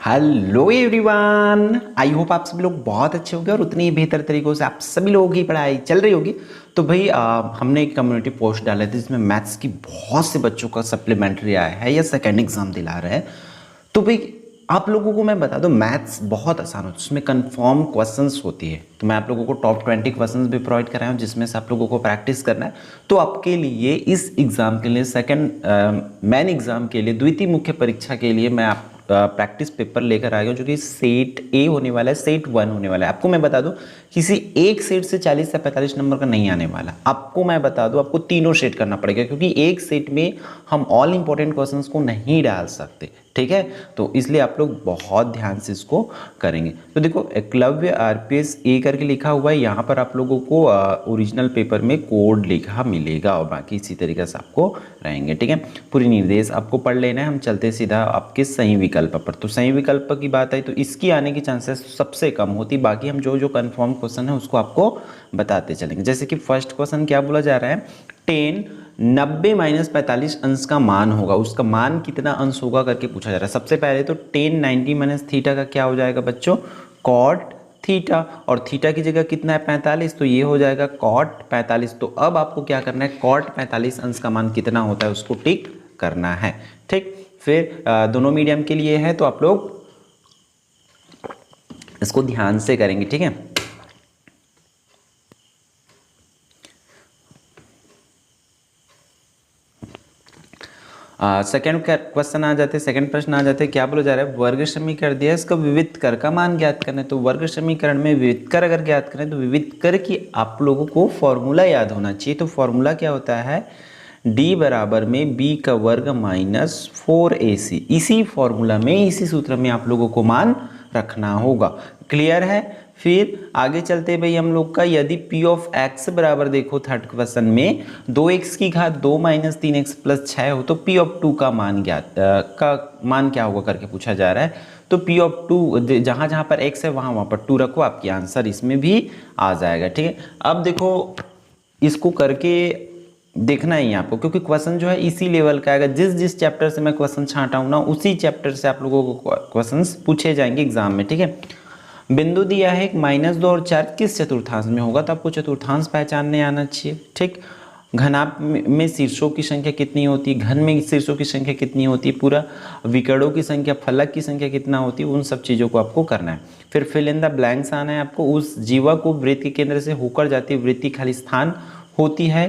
Hello everyone, I hope आप सभी लोग बहुत अच्छे होंगे और उतनी ही बेहतर तरीकों से आप सभी लोगों की पढ़ाई चल रही होगी। तो भाई हमने एक कम्युनिटी पोस्ट डाले थे जिसमें मैथ्स की बहुत से बच्चों का सप्लीमेंट्री आया है या सेकेंड एग्जाम दिला रहे हैं। तो भाई आप लोगों को मैं बता दूं, मैथ्स बहुत आसान होता है, उसमें कंफर्म क्वेश्चंस होती है। तो मैं आप लोगों को टॉप 20 क्वेश्चंस भी प्रोवाइड कराया हूँ जिसमें से आप लोगों को प्रैक्टिस करना है। तो आपके लिए इस एग्ज़ाम के लिए मेन एग्ज़ाम के लिए द्वितीय मुख्य परीक्षा के लिए मैं आप प्रैक्टिस पेपर लेकर आ गया हूँ जो कि सेट ए होने वाला है, सेट 1 होने वाला है। आपको मैं बता दूं, किसी एक सेट से 40 से 45 नंबर का नहीं आने वाला। आपको मैं बता दूं, आपको तीनों सेट करना पड़ेगा क्योंकि एक सेट में हम ऑल इंपॉर्टेंट क्वेश्चंस को नहीं डाल सकते। ठीक है, तो इसलिए आप लोग बहुत ध्यान से इसको करेंगे। तो देखो, एकलव्य आरपीएस ए करके लिखा हुआ है, यहाँ पर आप लोगों को ओरिजिनल पेपर में कोड लिखा मिलेगा और बाकी इसी तरीके से आपको रहेंगे। ठीक है, पूरी निर्देश आपको पढ़ लेना है। हम चलते सीधा आपके सही विकल्प पर। तो सही विकल्प की बात आई तो इसकी आने की चांसेस सबसे कम होती, बाकी हम जो जो कन्फर्म क्वेश्चन है उसको आपको बताते चलेंगे। जैसे कि फर्स्ट क्वेश्चन क्या बोला जा रहा है, 10 90 - 45 अंश का मान होगा, उसका मान कितना अंश होगा करके पूछा जा रहा है। सबसे पहले तो 10 90 - थीटा का क्या हो जाएगा बच्चों, कॉट थीटा, और थीटा की जगह कितना है 45, तो ये हो जाएगा कॉट 45। तो अब आपको क्या करना है, कॉट 45 अंश का मान कितना होता है उसको टिक करना है। ठीक, फिर दोनों मीडियम के लिए है तो आप लोग इसको ध्यान से करेंगे। ठीक है, सेकेंड क्वेश्चन आ जाते, सेकेंड प्रश्न आ जाते, क्या बोला जा रहा है, वर्ग समीकरण दिया है, इसका विविध कर का मान ज्ञात करना है। तो वर्ग समीकरण में विविध कर अगर ज्ञात करें तो विविध कर की आप लोगों को फॉर्मूला याद होना चाहिए। तो फॉर्मूला क्या होता है, d बराबर में b का वर्ग माइनस 4ac। इसी फॉर्मूला में, इसी सूत्र में आप लोगों को मान रखना होगा। क्लियर है। फिर आगे चलते भाई हम लोग का, यदि p ऑफ x बराबर, देखो थर्ड क्वेश्चन में 2x की घात 2 - 3x + 6 हो तो p ऑफ 2 का मान क्या होगा करके पूछा जा रहा है। तो p ऑफ 2 जहाँ जहाँ पर x है वहाँ वहाँ पर 2 रखो, आपकी आंसर इसमें भी आ जाएगा। ठीक है, अब देखो इसको करके देखना ही है आपको, क्योंकि क्वेश्चन जो है इसी लेवल का आएगा। जिस जिस चैप्टर से मैं क्वेश्चन छांटा हूँ ना, उसी चैप्टर से आप लोगों को क्वेश्चंस पूछे जाएंगे एग्जाम में। ठीक है, बिंदु दिया है -2 और 4 किस चतुर्थांश में होगा, तो आपको चतुर्थांश पहचानने आना चाहिए। ठीक, घनाभ में शीर्षों की संख्या कितनी होती है, घन में शीर्षों की संख्या कितनी होती है, पूरा विकर्णों की संख्या, फलक की संख्या कितना होती है, उन सब चीज़ों को आपको करना है। फिर फिल इन द ब्लैंक्स आना है आपको। उस जीवा को वृत्त के केंद्र से होकर जाती है, वृत्त खाली स्थान होती है।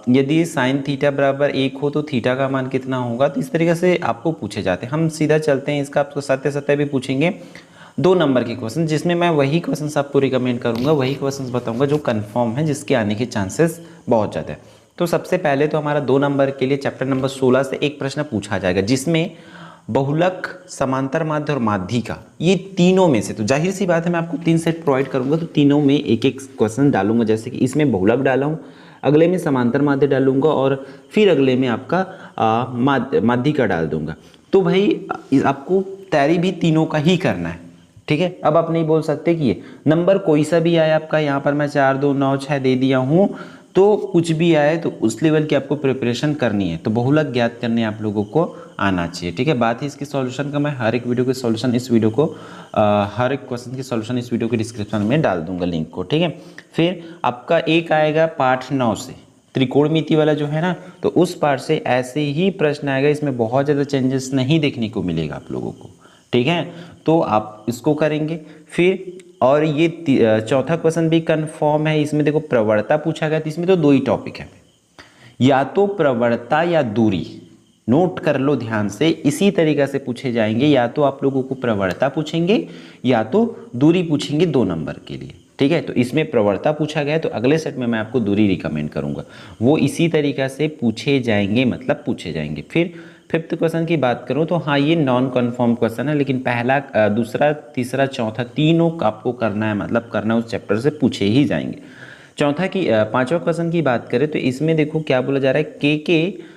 यदि साइन थीटा बराबर 1 हो तो थीटा का मान कितना होगा। तो इस तरीके से आपको पूछे जाते हैं। हम सीधा चलते हैं, इसका आपको सत्य सत्य भी पूछेंगे 2 नंबर के क्वेश्चन, जिसमें मैं वही क्वेश्चन आपको रिकमेंड करूंगा, वही क्वेश्चन बताऊंगा जो कंफर्म है, जिसके आने के चांसेस बहुत ज़्यादा है। तो सबसे पहले तो हमारा 2 नंबर के लिए चैप्टर नंबर 16 से एक प्रश्न पूछा जाएगा जिसमें बहुलक, समांतर माध्य और माध्यिका, ये तीनों में से, तो जाहिर सी बात है मैं आपको 3 सेट प्रोवाइड करूंगा तो तीनों में एक एक क्वेश्चन डालूंगा। जैसे कि इसमें बहुलक डाला हूँ, अगले में समांतर माध्य डालूंगा और फिर अगले में आपका माध्यिका डाल दूंगा। तो भाई आपको तैयारी भी तीनों का ही करना है। ठीक है, अब आप नहीं बोल सकते कि ये नंबर कोई सा भी आए आपका, यहाँ पर मैं 4 2 9 6 दे दिया हूँ, तो कुछ भी आए तो उस लेवल की आपको प्रिपरेशन करनी है। तो बहुलक ज्ञात करने आप लोगों को आना चाहिए। ठीक है, बात है इसकी सॉल्यूशन का, मैं हर एक वीडियो के सॉल्यूशन इस वीडियो को हर एक क्वेश्चन की सॉल्यूशन इस वीडियो के डिस्क्रिप्शन में डाल दूंगा लिंक को। ठीक है, फिर आपका एक आएगा पाठ 9 से, त्रिकोणमिति वाला जो है ना, तो उस पार्ट से ऐसे ही प्रश्न आएगा। इसमें बहुत ज़्यादा चेंजेस नहीं देखने को मिलेगा आप लोगों को। ठीक है, तो आप इसको करेंगे। फिर और ये चौथा क्वेश्चन भी कंफर्म है। इसमें देखो प्रवणता पूछा गया, तो इसमें तो 2 ही टॉपिक है, या तो प्रवणता या दूरी। नोट कर लो ध्यान से, इसी तरीके से पूछे जाएंगे, या तो आप लोगों को प्रवणता पूछेंगे या तो दूरी पूछेंगे 2 नंबर के लिए। ठीक है, तो इसमें प्रवणता पूछा गया है तो अगले सेट में मैं आपको दूरी रिकमेंड करूंगा, वो इसी तरीके से पूछे जाएंगे, मतलब पूछे जाएंगे। फिर फिफ्थ क्वेश्चन की बात करूं तो हाँ, ये नॉन कन्फर्म क्वेश्चन है, लेकिन पहला, दूसरा, तीसरा, चौथा तीनों आपको करना है, मतलब करना उस चैप्टर से पूछे ही जाएंगे। चौथा की 5वां क्वेश्चन की बात करें तो इसमें देखो क्या बोला जा रहा है, के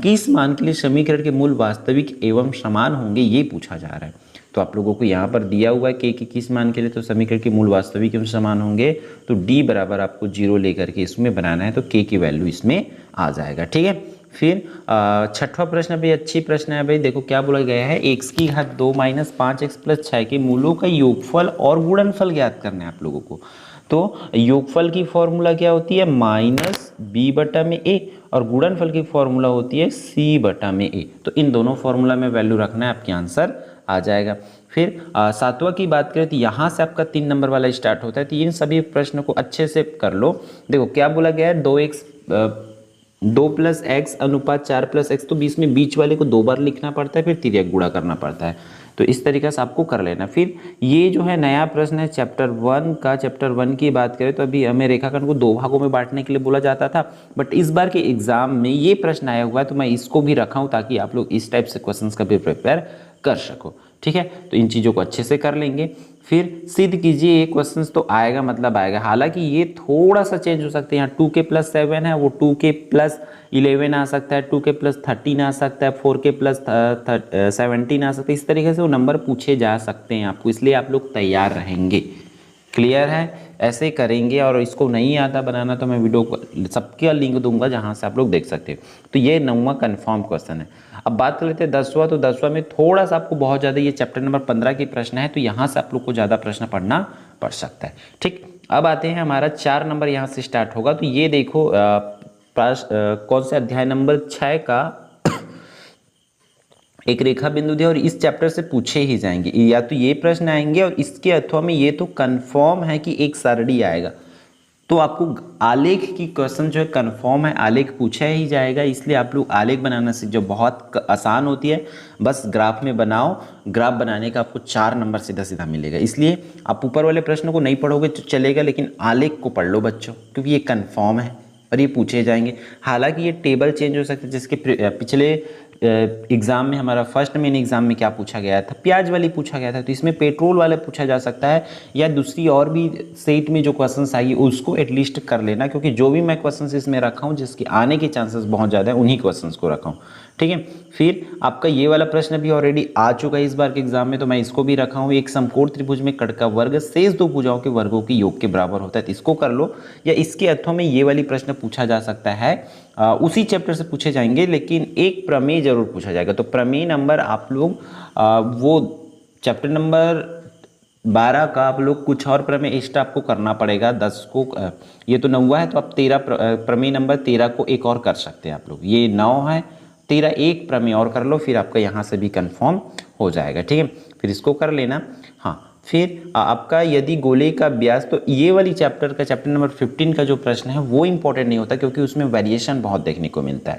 किस मान के लिए समीकरण के मूल वास्तविक एवं समान होंगे, ये पूछा जा रहा है। तो आप लोगों को यहाँ पर दिया हुआ है के किस मान के लिए तो समीकरण के मूल वास्तविक एवं समान होंगे, तो डी बराबर आपको 0 लेकर के इसमें बनाना है, तो के की वैल्यू इसमें आ जाएगा। ठीक है, फिर छठवां प्रश्न भी अच्छी प्रश्न है भाई। देखो क्या बोला गया है, x की घात 2 माइनस 5x प्लस 6 के मूलों का योगफल और गुणनफल ज्ञात करना है आप लोगों को। तो योगफल की फॉर्मूला क्या होती है, माइनस बी बटा में ए, और गुणनफल की फॉर्मूला होती है सी बटा में ए। तो इन दोनों फॉर्मूला में वैल्यू रखना है, आपके आंसर आ जाएगा। फिर सातवां की बात करें तो यहाँ से आपका 3 नंबर वाला स्टार्ट होता है। तो इन सभी प्रश्नों को अच्छे से कर लो। देखो क्या बोला गया है, 2 प्लस एक्स अनुपात 4 प्लस एक्स, तो बीच वाले को 2 बार लिखना पड़ता है, फिर तिर्यक गुणा करना पड़ता है। तो इस तरीके से आपको कर लेना। फिर ये जो है नया प्रश्न है चैप्टर 1 का। चैप्टर 1 की बात करें तो अभी हमें रेखाखंड को 2 भागों में बांटने के लिए बोला जाता था, बट इस बार के एग्जाम में ये प्रश्न आया हुआ है, तो मैं इसको भी रखा हूँ ताकि आप लोग इस टाइप से क्वेश्चंस का भी प्रिपेयर कर सको। ठीक है, तो इन चीज़ों को अच्छे से कर लेंगे। फिर सिद्ध कीजिए, ये क्वेश्चन तो आएगा मतलब आएगा। हालांकि ये थोड़ा सा चेंज हो सकते हैं, यहाँ 2k प्लस 7 है, वो 2k प्लस 11 आ सकता है, 2k प्लस 13 आ सकता है, 4k प्लस 17 आ सकता है। इस तरीके से वो नंबर पूछे जा सकते हैं आपको, इसलिए आप लोग तैयार रहेंगे। क्लियर है, ऐसे करेंगे। और इसको नहीं आता बनाना तो मैं वीडियो को सबका लिंक दूंगा जहां से आप लोग देख सकते हैं। तो ये 9वां कन्फर्म क्वेश्चन है। अब बात कर लेते हैं 10वां। तो 10वां में थोड़ा सा आपको बहुत ज़्यादा, ये चैप्टर नंबर 15 की प्रश्न है, तो यहाँ से आप लोग को ज़्यादा प्रश्न पढ़ना पड़ सकता है। ठीक, अब आते हैं हमारा 4 नंबर यहाँ से स्टार्ट होगा। तो ये देखो कौन से अध्याय नंबर 6 का एक रेखा बिंदु दिया, और इस चैप्टर से पूछे ही जाएंगे, या तो ये प्रश्न आएंगे, और इसके अथवा में ये तो कंफर्म है कि एक सरणी आएगा। तो आपको आलेख की क्वेश्चन जो है कंफर्म है, आलेख पूछा ही जाएगा, इसलिए आप लोग आलेख बनाना सीख जाओ। बहुत आसान होती है, बस ग्राफ में बनाओ। ग्राफ बनाने का आपको 4 नंबर सीधा सीधा मिलेगा। इसलिए आप ऊपर वाले प्रश्न को नहीं पढ़ोगे तो चलेगा, लेकिन आलेख को पढ़ लो बच्चों, क्योंकि ये कंफर्म है और ये पूछे जाएंगे। हालांकि ये टेबल चेंज हो सकता है, जिसके पिछले एग्जाम में, हमारा फर्स्ट मेन एग्जाम में क्या पूछा गया था, प्याज वाली पूछा गया था, तो इसमें पेट्रोल वाला पूछा जा सकता है, या दूसरी और भी सेट में जो क्वेश्चंस आएगी उसको एटलीस्ट कर लेना, क्योंकि जो भी मैं क्वेश्चंस इसमें रखा हूँ जिसके आने के चांसेस बहुत ज़्यादा है, उन्हीं क्वेश्चंस को रखा हूँ। ठीक है, फिर आपका ये वाला प्रश्न भी ऑलरेडी आ चुका है इस बार के एग्जाम में, तो मैं इसको भी रखा हूँ। एक समकोण त्रिभुज में कर्ण का वर्ग शेष 2 भुजाओं के वर्गों के योग के बराबर होता है, तो इसको कर लो। या इसके अर्थों में ये वाली प्रश्न पूछा जा सकता है, उसी चैप्टर से पूछे जाएंगे, लेकिन एक प्रमेय जरूर पूछा जाएगा। तो प्रमेय नंबर आप लोग वो चैप्टर नंबर 12 का आप लोग कुछ और प्रमेय एक्स्ट्रा आपको करना पड़ेगा। 10 को ये तो 9वां है, तो आप 13 प्रमेय नंबर 13 को एक और कर सकते हैं आप लोग। ये 9 है, 13 एक प्रमेय और कर लो, फिर आपका यहाँ से भी कंफर्म हो जाएगा। ठीक है, फिर इसको कर लेना। हाँ, फिर आपका यदि गोले का व्यास, तो ये वाली चैप्टर का चैप्टर नंबर 15 का जो प्रश्न है वो इंपॉर्टेंट नहीं होता, क्योंकि उसमें वेरिएशन बहुत देखने को मिलता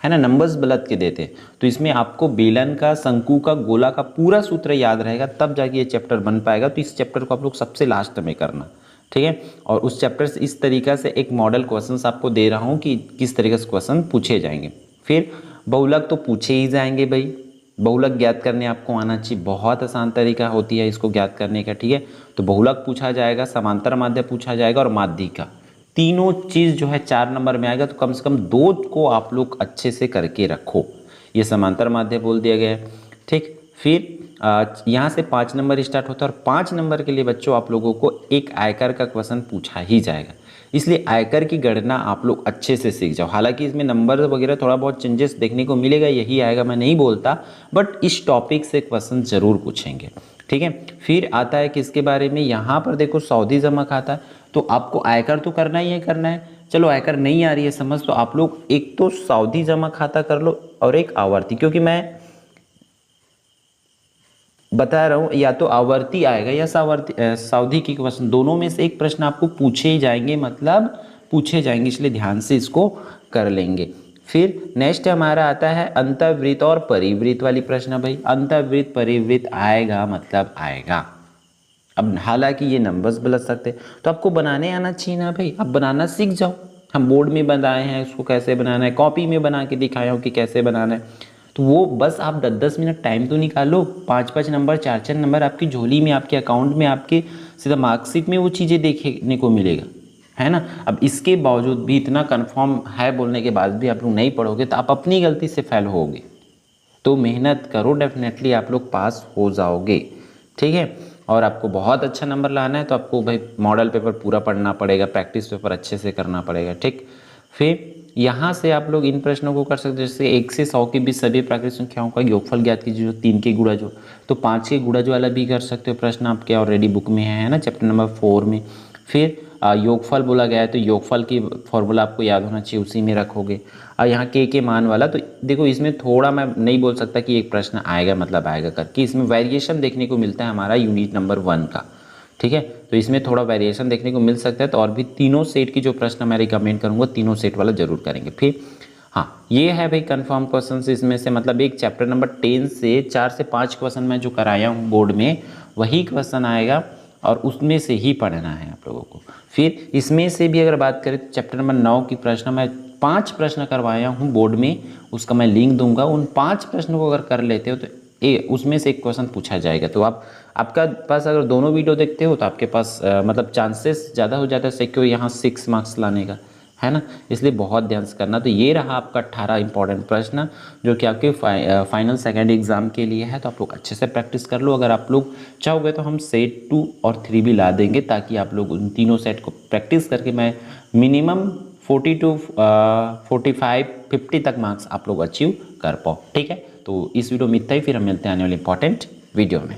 है ना, नंबर्स गलत के देते हैं। तो इसमें आपको बेलन का, शंकु का, गोला का पूरा सूत्र याद रहेगा, तब जाके ये चैप्टर बन पाएगा। तो इस चैप्टर को आप लोग सबसे लास्ट में करना। ठीक है, और उस चैप्टर से इस तरीका से एक मॉडल क्वेश्चन आपको दे रहा हूँ कि किस तरीके से क्वेश्चन पूछे जाएंगे। फिर बहुलक तो पूछे ही जाएंगे भाई, बहुलक ज्ञात करने आपको आना चाहिए, बहुत आसान तरीका होती है इसको ज्ञात करने का। ठीक है, तो बहुलक पूछा जाएगा, समांतर माध्य पूछा जाएगा, और माध्यिका, तीनों चीज़ जो है 4 नंबर में आएगा। तो कम से कम 2 को आप लोग अच्छे से करके रखो। ये समांतर माध्य बोल दिया गया है। ठीक, फिर यहाँ से 5 नंबर स्टार्ट होता है, और 5 नंबर के लिए बच्चों आप लोगों को एक आयकर का क्वेश्चन पूछा ही जाएगा, इसलिए आयकर की गणना आप लोग अच्छे से सीख जाओ। हालांकि इसमें नंबर वगैरह थोड़ा बहुत चेंजेस देखने को मिलेगा, यही आएगा मैं नहीं बोलता, बट इस टॉपिक से क्वेश्चन जरूर पूछेंगे। ठीक है, फिर आता है किसके बारे में, यहाँ पर देखो सावधि जमा खाता, तो आपको आयकर तो करना ही है, करना है। चलो आयकर नहीं आ रही है समझ, तो आप लोग एक तो सावधि जमा खाता कर लो, और एक आवर्ती, क्योंकि मैं बता रहा हूँ या तो आवर्ती आएगा या सावधि की क्वेश्चन, दोनों में से एक प्रश्न आपको पूछे ही जाएंगे, मतलब पूछे जाएंगे, इसलिए ध्यान से इसको कर लेंगे। फिर नेक्स्ट हमारा आता है अंतर्वृत्त और परिवृत्त वाली प्रश्न। भाई अंतर्वृत्त परिवृत्त आएगा मतलब आएगा। अब हालांकि ये नंबर्स बदल सकते, तो आपको बनाने आना चाहिए ना भाई, आप बनाना सीख जाओ। हम बोर्ड में बनाए हैं, उसको कैसे बनाना है, कॉपी में बना के दिखाया हूँ कि कैसे बनाना है, तो वो बस आप 10-10 मिनट टाइम तो निकालो। 5-5 नंबर, 4-4 नंबर आपकी झोली में, आपके अकाउंट में, आपके सीधा मार्कशीट में वो चीज़ें देखने को मिलेगा, है ना। अब इसके बावजूद भी, इतना कंफर्म है बोलने के बाद भी आप लोग नहीं पढ़ोगे, तो आप अपनी गलती से फेल होगे। तो मेहनत करो, डेफिनेटली आप लोग पास हो जाओगे। ठीक है, और आपको बहुत अच्छा नंबर लाना है, तो आपको भाई मॉडल पेपर पूरा पढ़ना पड़ेगा, प्रैक्टिस पेपर अच्छे से करना पड़ेगा। ठीक, फिर यहाँ से आप लोग इन प्रश्नों को कर सकते हो, जैसे 1 से 100 के बीच सभी प्राकृतिक संख्याओं का योगफल ज्ञात कीजिए, जो 3 के गुणा जो, तो 5 के गुणा जो वाला भी कर सकते हो प्रश्न, आपके ऑलरेडी बुक में है ना, चैप्टर नंबर 4 में। फिर योगफल बोला गया है तो योगफल की फॉर्मूला आपको याद होना चाहिए, उसी में रखोगे। और यहाँ के मान वाला, तो देखो इसमें थोड़ा मैं नहीं बोल सकता कि एक प्रश्न आएगा मतलब आएगा करके, इसमें वेरिएशन देखने को मिलता है हमारा यूनिट नंबर 1 का, ठीक है। तो इसमें थोड़ा वेरिएशन देखने को मिल सकता है, तो और भी तीनों सेट की जो प्रश्न मैं रिकमेंड करूँगा तीनों सेट वाला जरूर करेंगे। फिर हाँ, ये है भाई कंफर्म क्वेश्चन इसमें से, मतलब एक चैप्टर नंबर 10 से 4 से 5 क्वेश्चन मैं जो कराया हूँ बोर्ड में वही क्वेश्चन आएगा और उसमें से ही पढ़ना है आप लोगों को। फिर इसमें से भी अगर बात करें तो चैप्टर नंबर 9 की प्रश्न मैं 5 प्रश्न करवाया हूँ बोर्ड में, उसका मैं लिंक दूंगा। उन 5 प्रश्नों को अगर कर लेते हो तो उसमें से एक क्वेश्चन पूछा जाएगा। तो आपका पास अगर दोनों वीडियो देखते हो तो आपके पास मतलब चांसेस ज़्यादा हो जाता है सिक्योर यहाँ 6 मार्क्स लाने का, है ना। इसलिए बहुत ध्यान से करना। तो ये रहा आपका 18 इंपॉर्टेंट प्रश्न जो कि आपके फाइनल सेकेंड एग्जाम के लिए है। तो आप लोग अच्छे से प्रैक्टिस कर लो। अगर आप लोग चाहोगे तो हम सेट 2 और 3 भी ला देंगे, ताकि आप लोग उन तीनों सेट को प्रैक्टिस करके मैं मिनिमम 40 to 45 50 तक मार्क्स आप लोग अचीव कर पाओ, ठीक है। तो इस वीडियो में इतना ही, फिर हम मिलते हैं आने वाले इंपॉर्टेंट वीडियो में।